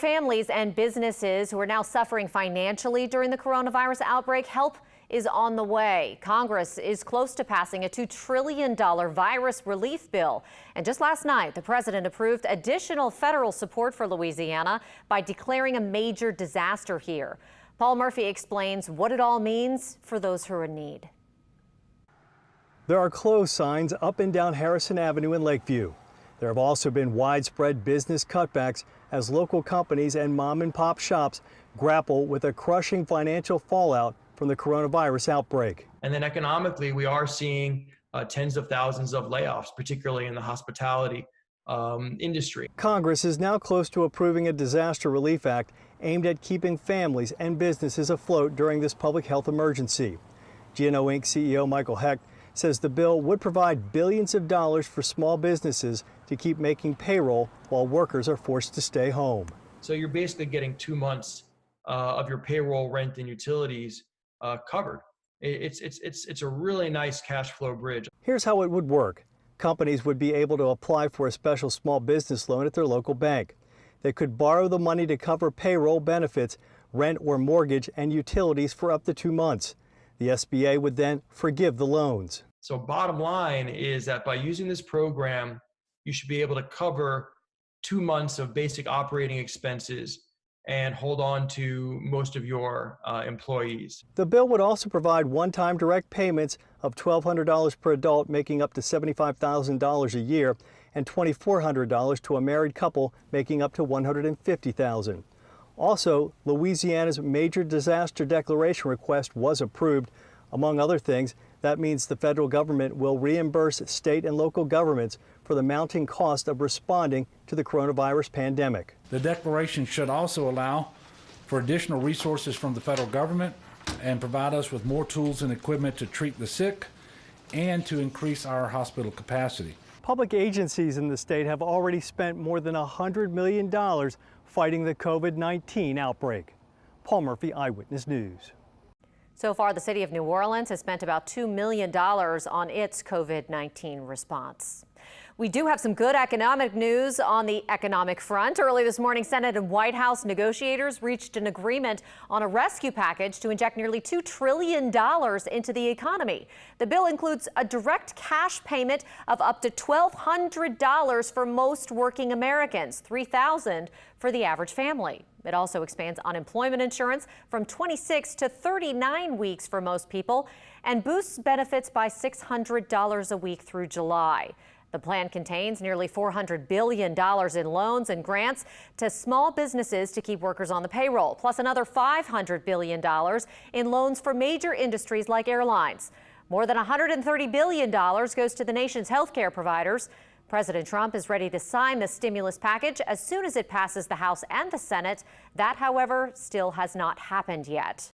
Families and businesses who are now suffering financially during the coronavirus outbreak, help is on the way. Congress is close to passing a $2 trillion virus relief bill. And just last night, the president approved additional federal support for Louisiana by declaring a major disaster here. Paul Murphy explains what it all means for those who are in need. There are closed signs up and down Harrison Avenue in Lakeview. There have also been widespread business cutbacks as local companies and mom-and-pop shops grapple with a crushing financial fallout from the coronavirus outbreak. And then economically, we are seeing tens of thousands of layoffs, particularly in the hospitality industry. Congress is now close to approving a disaster relief act aimed at keeping families and businesses afloat during this public health emergency. GNO Inc. CEO Michael Hecht says the bill would provide billions of dollars for small businesses to keep making payroll while workers are forced to stay home. So you're basically getting 2 months of your payroll, rent, and utilities covered. It's a really nice cash flow bridge. Here's how it would work. Companies would be able to apply for a special small business loan at their local bank. They could borrow the money to cover payroll, benefits, rent or mortgage, and utilities for up to 2 months. The SBA would then forgive the loans. So bottom line is that by using this program, you should be able to cover 2 months of basic operating expenses and hold on to most of your employees. The bill would also provide one-time direct payments of $1,200 per adult, making up to $75,000 a year, and $2,400 to a married couple, making up to $150,000. Also, Louisiana's major disaster declaration request was approved. Among other things, that means the federal government will reimburse state and local governments for the mounting cost of responding to the coronavirus pandemic. The declaration should also allow for additional resources from the federal government and provide us with more tools and equipment to treat the sick and to increase our hospital capacity. Public agencies in the state have already spent more than $100 million fighting the COVID-19 outbreak. Paul Murphy, Eyewitness News. So far, the city of New Orleans has spent about $2 million on its COVID-19 response. We do have some good economic news on the economic front. Early this morning, Senate and White House negotiators reached an agreement on a rescue package to inject nearly $2 trillion into the economy. The bill includes a direct cash payment of up to $1,200 for most working Americans, $3,000 for the average family. It also expands unemployment insurance from 26 to 39 weeks for most people and boosts benefits by $600 a week through July. The plan contains nearly $400 billion in loans and grants to small businesses to keep workers on the payroll, plus another $500 billion in loans for major industries like airlines. More than $130 billion goes to the nation's healthcare providers. President Trump is ready to sign the stimulus package as soon as it passes the House and the Senate. That, however, still has not happened yet.